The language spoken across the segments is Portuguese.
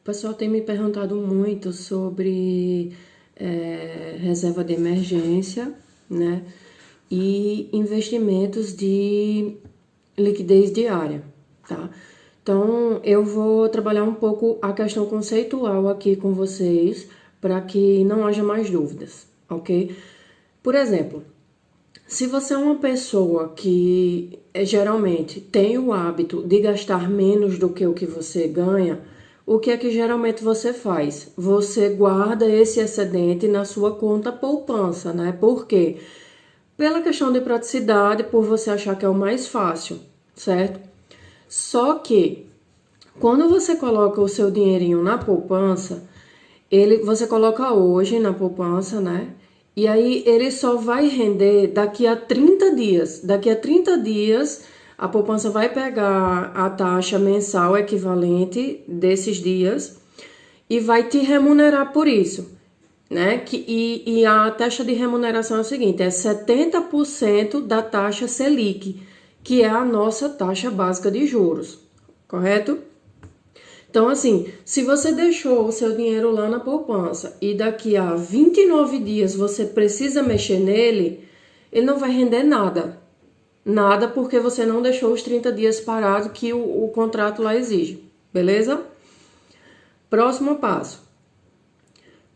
pessoal tem me perguntado muito sobre reserva de emergência, né? E investimentos de liquidez diária, tá? Então, eu vou trabalhar um pouco a questão conceitual aqui com vocês, para que não haja mais dúvidas, ok? Por exemplo, se você é uma pessoa que geralmente tem o hábito de gastar menos do que o que você ganha, o que é que geralmente você faz? Você guarda esse excedente na sua conta poupança, né? Por quê? Pela questão de praticidade, por você achar que é o mais fácil, certo? Só que quando você coloca o seu dinheirinho na poupança, você coloca hoje na poupança, né? E aí ele só vai render daqui a 30 dias. Daqui a 30 dias, a poupança vai pegar a taxa mensal equivalente desses dias e vai te remunerar por isso, né? E a taxa de remuneração é o seguinte, é 70% da taxa Selic, que é a nossa taxa básica de juros, correto? Então, assim, se você deixou o seu dinheiro lá na poupança e daqui a 29 dias você precisa mexer nele, ele não vai render nada. Nada porque você não deixou os 30 dias parado que o contrato lá exige, beleza? Próximo passo.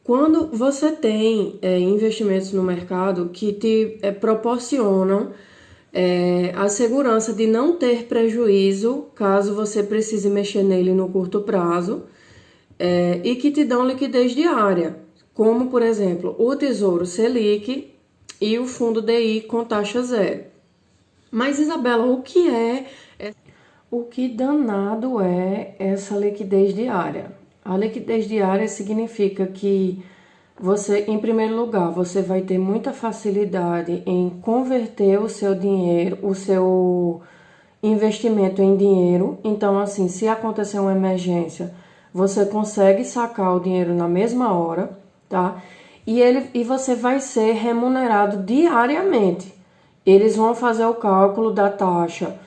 Quando você tem investimentos no mercado que te proporcionam a segurança de não ter prejuízo caso você precise mexer nele no curto prazo e que te dão liquidez diária, como, por exemplo, o Tesouro Selic e o Fundo DI com taxa zero. Mas, Isabela, o que danado é essa liquidez diária? A liquidez diária significa que você, em primeiro lugar, você vai ter muita facilidade em converter o seu dinheiro, o seu investimento em dinheiro. Então, assim, se acontecer uma emergência, você consegue sacar o dinheiro na mesma hora, tá? E você vai ser remunerado diariamente. Eles vão fazer o cálculo da taxa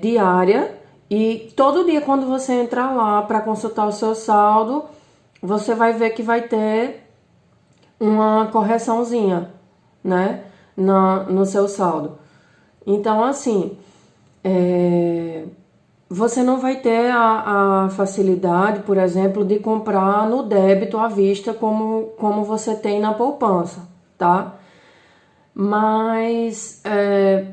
diária e todo dia quando você entrar lá para consultar o seu saldo, você vai ver que vai ter uma correçãozinha, né, no seu saldo. Então, assim, você não vai ter a facilidade, por exemplo, de comprar no débito à vista como você tem na poupança, tá? Mas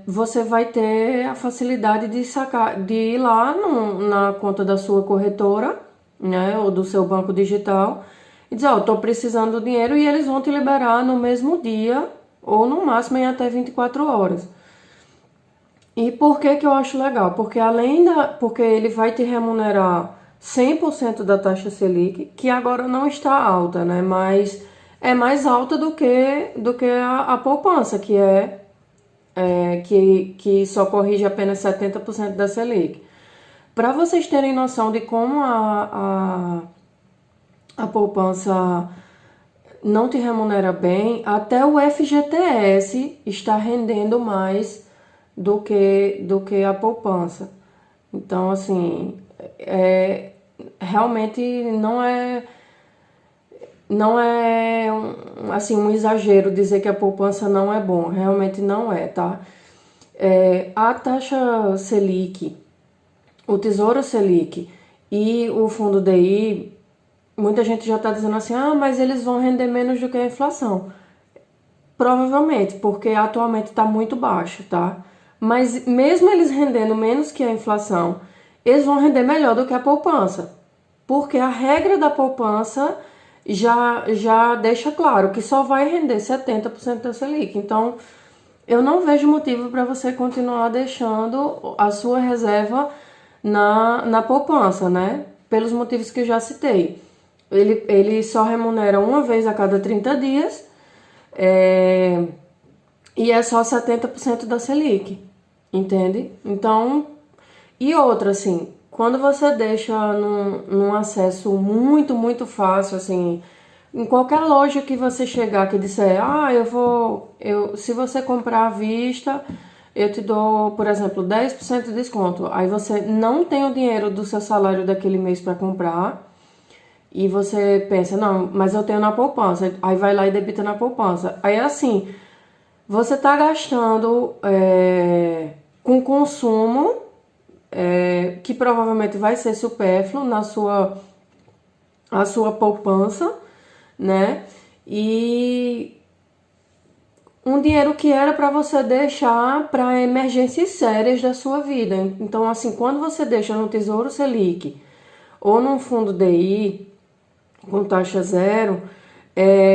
você vai ter a facilidade de sacar, de ir lá na conta da sua corretora, né, ou do seu banco digital e dizer, ó, tô precisando do dinheiro e eles vão te liberar no mesmo dia ou no máximo em até 24 horas. E por que que eu acho legal? Porque porque ele vai te remunerar 100% da taxa Selic, que agora não está alta, né, mas é mais alta do que a poupança, que só corrige apenas 70% da Selic. Para vocês terem noção de como a poupança não te remunera bem, até o FGTS está rendendo mais do que a poupança. Então, assim, realmente não é assim, um exagero dizer que a poupança não é bom, realmente não é, tá? A taxa Selic, o Tesouro Selic e o Fundo DI, muita gente já está dizendo assim, mas eles vão render menos do que a inflação. Provavelmente, porque atualmente está muito baixo, tá? Mas mesmo eles rendendo menos que a inflação, eles vão render melhor do que a poupança. Porque a regra da poupança já deixa claro que só vai render 70% da Selic. Então, eu não vejo motivo para você continuar deixando a sua reserva na poupança, né? Pelos motivos que eu já citei. Ele só remunera uma vez a cada 30 dias e é só 70% da Selic, entende? Então, e outra, assim, quando você deixa num acesso muito, muito fácil, assim, em qualquer loja que você chegar que disser, se você comprar à vista, eu te dou, por exemplo, 10% de desconto. Aí você não tem o dinheiro do seu salário daquele mês para comprar, e você pensa, não, mas eu tenho na poupança, aí vai lá e debita na poupança. Aí assim, você tá gastando com consumo que provavelmente vai ser supérfluo a sua poupança, né? E um dinheiro que era para você deixar para emergências sérias da sua vida. Então, assim, quando você deixa no Tesouro Selic ou num fundo DI com taxa zero,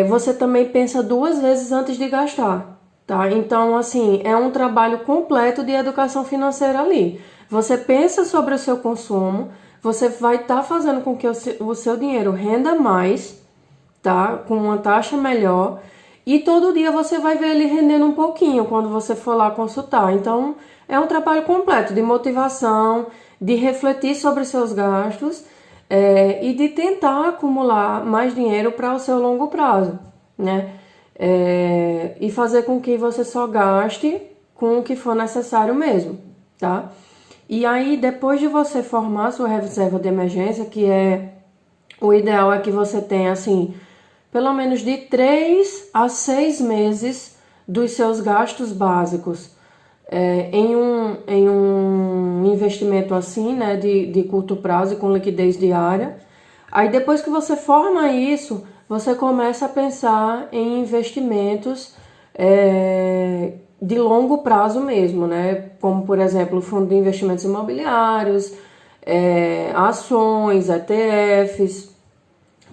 você também pensa duas vezes antes de gastar, tá? Então, assim, é um trabalho completo de educação financeira ali. Você pensa sobre o seu consumo, você vai estar fazendo com que o seu dinheiro renda mais, tá? Com uma taxa melhor. E todo dia você vai ver ele rendendo um pouquinho quando você for lá consultar. Então, é um trabalho completo de motivação, de refletir sobre seus gastos e de tentar acumular mais dinheiro para o seu longo prazo, né? E fazer com que você só gaste com o que for necessário mesmo, tá? E aí, depois de você formar a sua reserva de emergência, o ideal é que você tenha, assim, pelo menos de 3 a 6 meses dos seus gastos básicos em um investimento assim, né, de curto prazo e com liquidez diária. Aí depois que você forma isso, você começa a pensar em investimentos de longo prazo mesmo, né? Como, por exemplo, o fundo de investimentos imobiliários, ações, ETFs,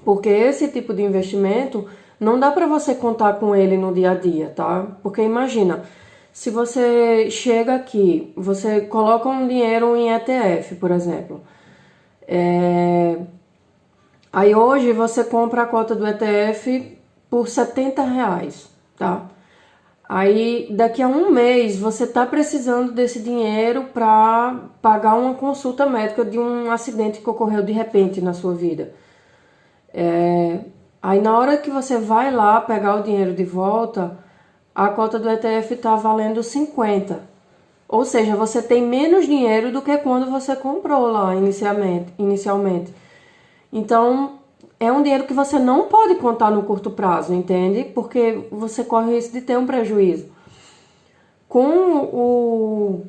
porque esse tipo de investimento não dá para você contar com ele no dia a dia, tá? Porque imagina, se você chega aqui, você coloca um dinheiro em ETF, por exemplo, aí hoje você compra a cota do ETF por R$ 70, tá? Aí daqui a um mês você tá precisando desse dinheiro para pagar uma consulta médica de um acidente que ocorreu de repente na sua vida. Aí na hora que você vai lá pegar o dinheiro de volta, a cota do ETF tá valendo 50. Ou seja, você tem menos dinheiro do que quando você comprou lá inicialmente. Então, é um dinheiro que você não pode contar no curto prazo, entende? Porque você corre o risco de ter um prejuízo. Com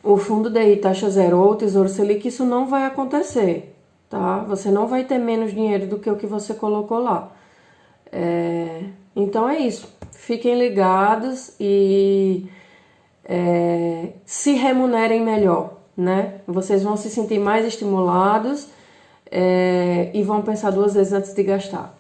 o fundo DI taxa zero ou o Tesouro Selic, isso não vai acontecer, tá? Você não vai ter menos dinheiro do que o que você colocou lá. Então é isso. Fiquem ligados e se remunerem melhor, né? Vocês vão se sentir mais estimulados e vão pensar duas vezes antes de gastar.